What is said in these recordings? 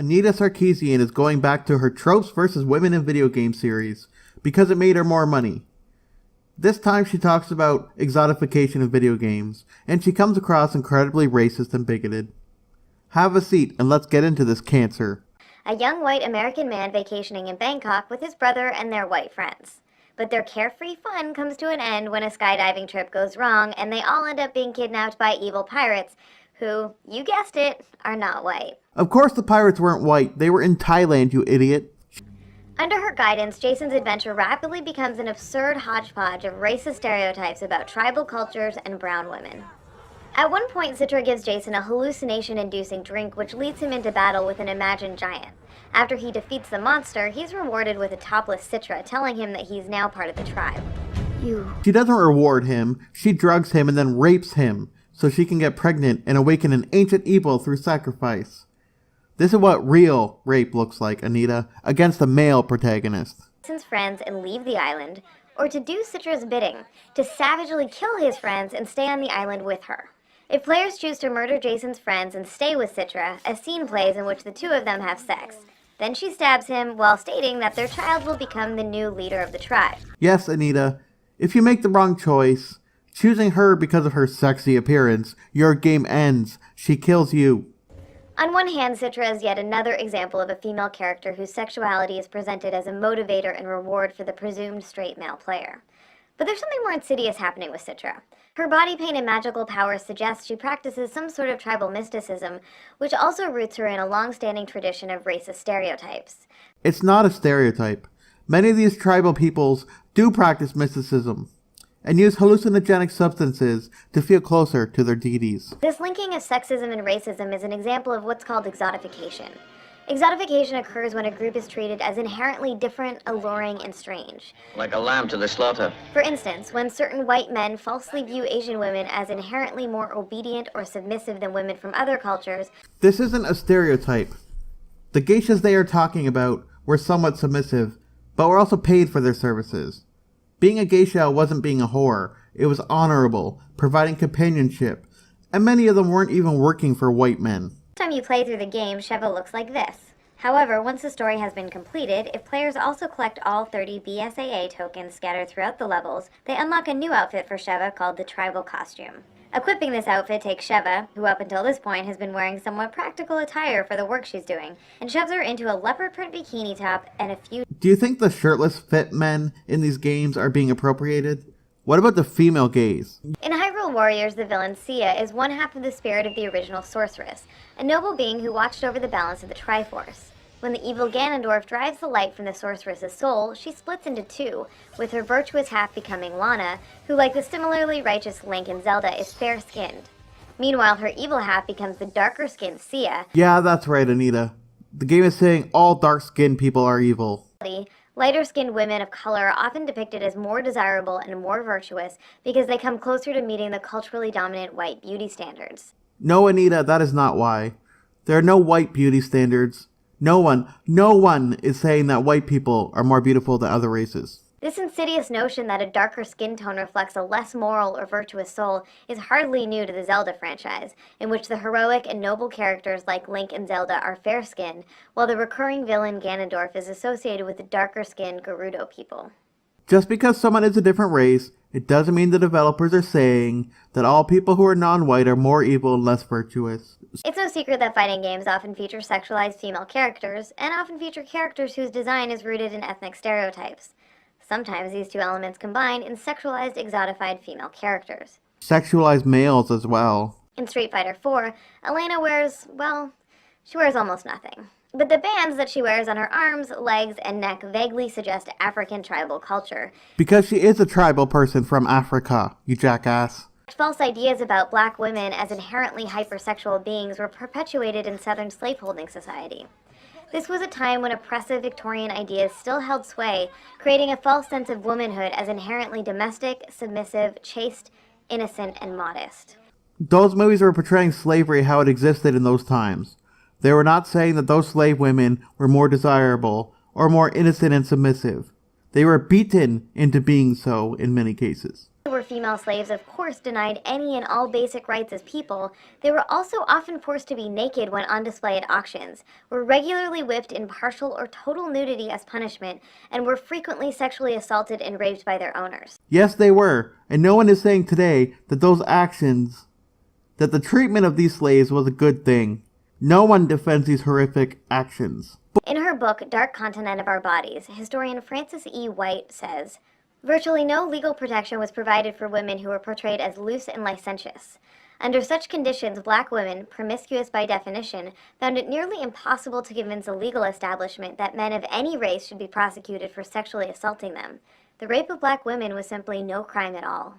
Anita Sarkeesian is going back to her tropes versus women in video game series because it made her more money. This time she talks about exotification of video games, and she comes across incredibly racist and bigoted. Have a seat and let's get into this cancer. A young white American man vacationing in Bangkok with his brother and their white friends. But their carefree fun comes to an end when a skydiving trip goes wrong and they all end up being kidnapped by evil pirates who, you guessed it, are not white. Of course the pirates weren't white. They were in Thailand, you idiot. Under her guidance, Jason's adventure rapidly becomes an absurd hodgepodge of racist stereotypes about tribal cultures and brown women. At one point, Citra gives Jason a hallucination-inducing drink which leads him into battle with an imagined giant. After he defeats the monster, he's rewarded with a topless Citra, telling him that he's now part of the tribe. She doesn't reward him, she drugs him and then rapes him, so she can get pregnant and awaken an ancient evil through sacrifice. This is what real rape looks like, Anita, against a male protagonist. Jason's friends and leave the island, or to do Citra's bidding, to savagely kill his friends and stay on the island with her. If players choose to murder Jason's friends and stay with Citra, a scene plays in which the two of them have sex. Then she stabs him while stating that their child will become the new leader of the tribe. Yes, Anita, if you make the wrong choice, choosing her because of her sexy appearance, your game ends. She kills you. On one hand, Citra is yet another example of a female character whose sexuality is presented as a motivator and reward for the presumed straight male player. But there's something more insidious happening with Citra. Her body paint and magical powers suggest she practices some sort of tribal mysticism, which also roots her in a long-standing tradition of racist stereotypes. It's not a stereotype. Many of these tribal peoples do practice mysticism and use hallucinogenic substances to feel closer to their deities. This linking of sexism and racism is an example of what's called exotification. Exotification occurs when a group is treated as inherently different, alluring, and strange. Like a lamb to the slaughter. For instance, when certain white men falsely view Asian women as inherently more obedient or submissive than women from other cultures. This isn't a stereotype. The geishas they are talking about were somewhat submissive, but were also paid for their services. Being a geisha wasn't being a whore. It was honorable, providing companionship, and many of them weren't even working for white men. Time you play through the game, Sheva looks like this. However, once the story has been completed, if players also collect all 30 BSAA tokens scattered throughout the levels, they unlock a new outfit for Sheva called the Tribal Costume. Equipping this outfit takes Sheva, who up until this point has been wearing somewhat practical attire for the work she's doing, and shoves her into a leopard print bikini top and a few... Do you think the shirtless fit men in these games are being appropriated? What about the female gaze? In Hyrule Warriors, the villain Sia is one half of the spirit of the original sorceress, a noble being who watched over the balance of the Triforce. When the evil Ganondorf drives the light from the sorceress's soul, she splits into two, with her virtuous half becoming Lana, who, like the similarly righteous Link in Zelda, is fair-skinned. Meanwhile, her evil half becomes the darker-skinned Sia. Yeah, that's right, Anita. The game is saying all dark-skinned people are evil. Lighter-skinned women of color are often depicted as more desirable and more virtuous because they come closer to meeting the culturally dominant white beauty standards. No, Anita, that is not why. There are no white beauty standards. No one is saying that white people are more beautiful than other races. This insidious notion that a darker skin tone reflects a less moral or virtuous soul is hardly new to the Zelda franchise, in which the heroic and noble characters like Link and Zelda are fair-skinned, while the recurring villain Ganondorf is associated with the darker-skinned Gerudo people. Just because someone is a different race, it doesn't mean the developers are saying that all people who are non-white are more evil and less virtuous. It's no secret that fighting games often feature sexualized female characters, and often feature characters whose design is rooted in ethnic stereotypes. Sometimes these two elements combine in sexualized, exotified female characters. Sexualized males as well. In Street Fighter IV, Elena wears, well, she wears almost nothing. But the bands that she wears on her arms, legs, and neck vaguely suggest African tribal culture. Because she is a tribal person from Africa, you jackass. False ideas about black women as inherently hypersexual beings were perpetuated in Southern slaveholding society. This was a time when oppressive Victorian ideas still held sway, creating a false sense of womanhood as inherently domestic, submissive, chaste, innocent, and modest. Those movies were portraying slavery how it existed in those times. They were not saying that those slave women were more desirable or more innocent and submissive. They were beaten into being so in many cases. Were were female slaves of course denied any and all basic rights as people, they were also often forced to be naked when on display at auctions, were regularly whipped in partial or total nudity as punishment, and were frequently sexually assaulted and raped by their owners. Yes, they were, and no one is saying today that that the treatment of these slaves was a good thing. No one defends these horrific actions. In her book, Dark Continent of Our Bodies, historian Frances E. White says, virtually no legal protection was provided for women who were portrayed as loose and licentious. Under such conditions, black women, promiscuous by definition, found it nearly impossible to convince a legal establishment that men of any race should be prosecuted for sexually assaulting them. The rape of black women was simply no crime at all.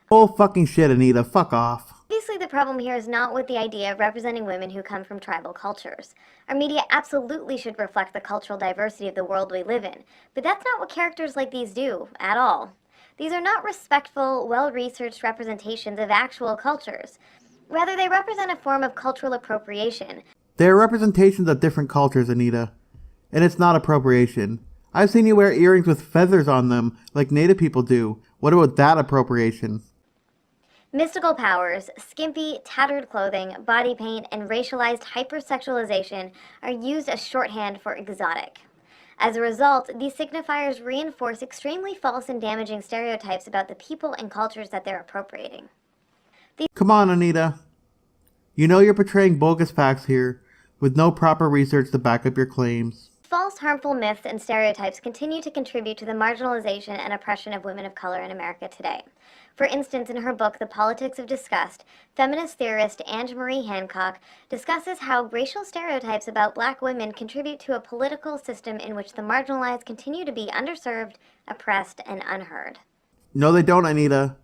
Bull fucking shit, Anita. Fuck off. Obviously, the problem here is not with the idea of representing women who come from tribal cultures. Our media absolutely should reflect the cultural diversity of the world we live in, but that's not what characters like these do, at all. These are not respectful, well-researched representations of actual cultures. Rather, they represent a form of cultural appropriation. They are representations of different cultures, Anita. And it's not appropriation. I've seen you wear earrings with feathers on them, like Native people do. What about that appropriation? Mystical powers, skimpy, tattered clothing, body paint, and racialized hypersexualization are used as shorthand for exotic. As a result, these signifiers reinforce extremely false and damaging stereotypes about the people and cultures that they're appropriating. Come on, Anita. You know you're portraying bogus facts here, with no proper research to back up your claims. False, harmful myths and stereotypes continue to contribute to the marginalization and oppression of women of color in America today. For instance, in her book, The Politics of Disgust, feminist theorist Ange Marie Hancock discusses how racial stereotypes about black women contribute to a political system in which the marginalized continue to be underserved, oppressed, and unheard. No, they don't, Anita.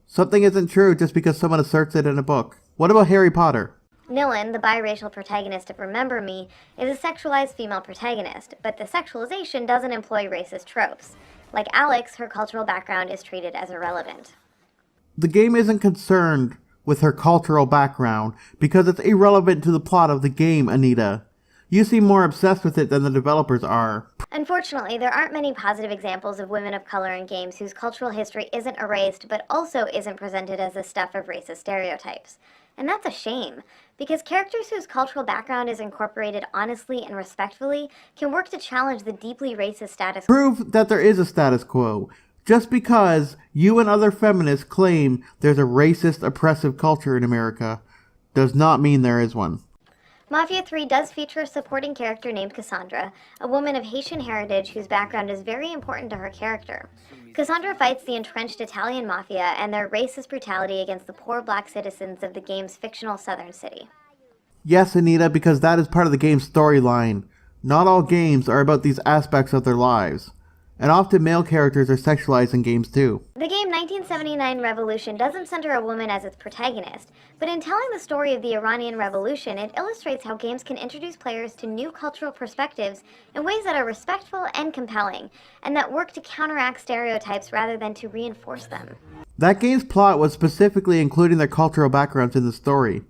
Something isn't true just because someone asserts it in a book. What about Harry Potter? Nilin, the biracial protagonist of Remember Me, is a sexualized female protagonist, but the sexualization doesn't employ racist tropes. Like Alex, her cultural background is treated as irrelevant. The game isn't concerned with her cultural background because it's irrelevant to the plot of the game, Anita. You seem more obsessed with it than the developers are. Unfortunately, there aren't many positive examples of women of color in games whose cultural history isn't erased but also isn't presented as the stuff of racist stereotypes. And that's a shame, because characters whose cultural background is incorporated honestly and respectfully can work to challenge the deeply racist status quo. Prove that there is a status quo. Just because you and other feminists claim there's a racist, oppressive culture in America does not mean there is one. Mafia 3 does feature a supporting character named Cassandra, a woman of Haitian heritage whose background is very important to her character. Cassandra fights the entrenched Italian mafia and their racist brutality against the poor black citizens of the game's fictional southern city. Yes, Anita, because that is part of the game's storyline. Not all games are about these aspects of their lives. And often male characters are sexualized in games too. The game 1979 Revolution doesn't center a woman as its protagonist, but in telling the story of the Iranian Revolution, it illustrates how games can introduce players to new cultural perspectives in ways that are respectful and compelling, and that work to counteract stereotypes rather than to reinforce them. That game's plot was specifically including their cultural backgrounds in the story,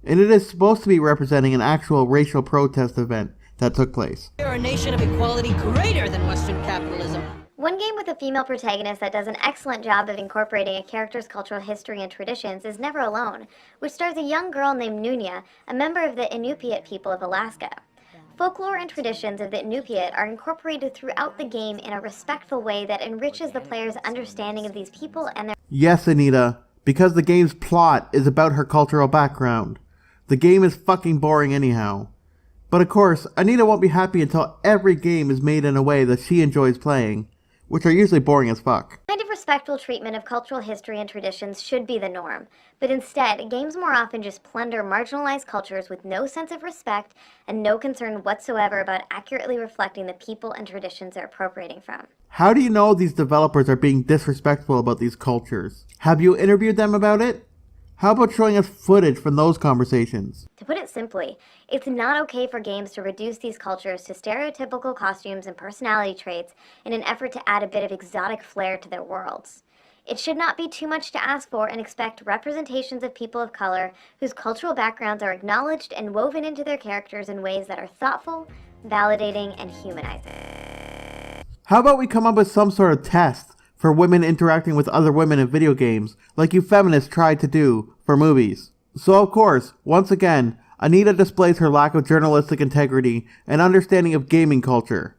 and it is supposed to be representing an actual racial protest event that took place. We are a nation of equality greater than Western capitalism. One game with a female protagonist that does an excellent job of incorporating a character's cultural history and traditions is Never Alone, which stars a young girl named Nunya, a member of the Inupiat people of Alaska. Folklore and traditions of the Inupiat are incorporated throughout the game in a respectful way that enriches the player's understanding of these people and their... Yes, Anita, because the game's plot is about her cultural background. The game is fucking boring anyhow. But of course, Anita won't be happy until every game is made in a way that she enjoys playing, which are usually boring as fuck. Kind of respectful treatment of cultural history and traditions should be the norm, but instead, games more often just plunder marginalized cultures with no sense of respect and no concern whatsoever about accurately reflecting the people and traditions they're appropriating from. How do you know these developers are being disrespectful about these cultures? Have you interviewed them about it? How about showing us footage from those conversations? To put it simply, it's not okay for games to reduce these cultures to stereotypical costumes and personality traits in an effort to add a bit of exotic flair to their worlds. It should not be too much to ask for and expect representations of people of color whose cultural backgrounds are acknowledged and woven into their characters in ways that are thoughtful, validating, and humanizing. How about we come up with some sort of test for women interacting with other women in video games, like you feminists tried to do for movies. So of course, once again, Anita displays her lack of journalistic integrity and understanding of gaming culture.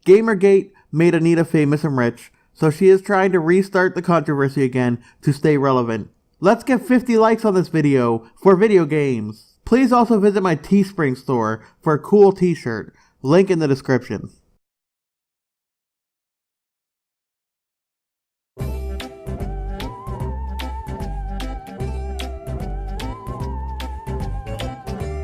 Gamergate made Anita famous and rich, so she is trying to restart the controversy again to stay relevant. Let's get 50 likes on this video for video games. Please also visit my Teespring store for a cool t-shirt, link in the description.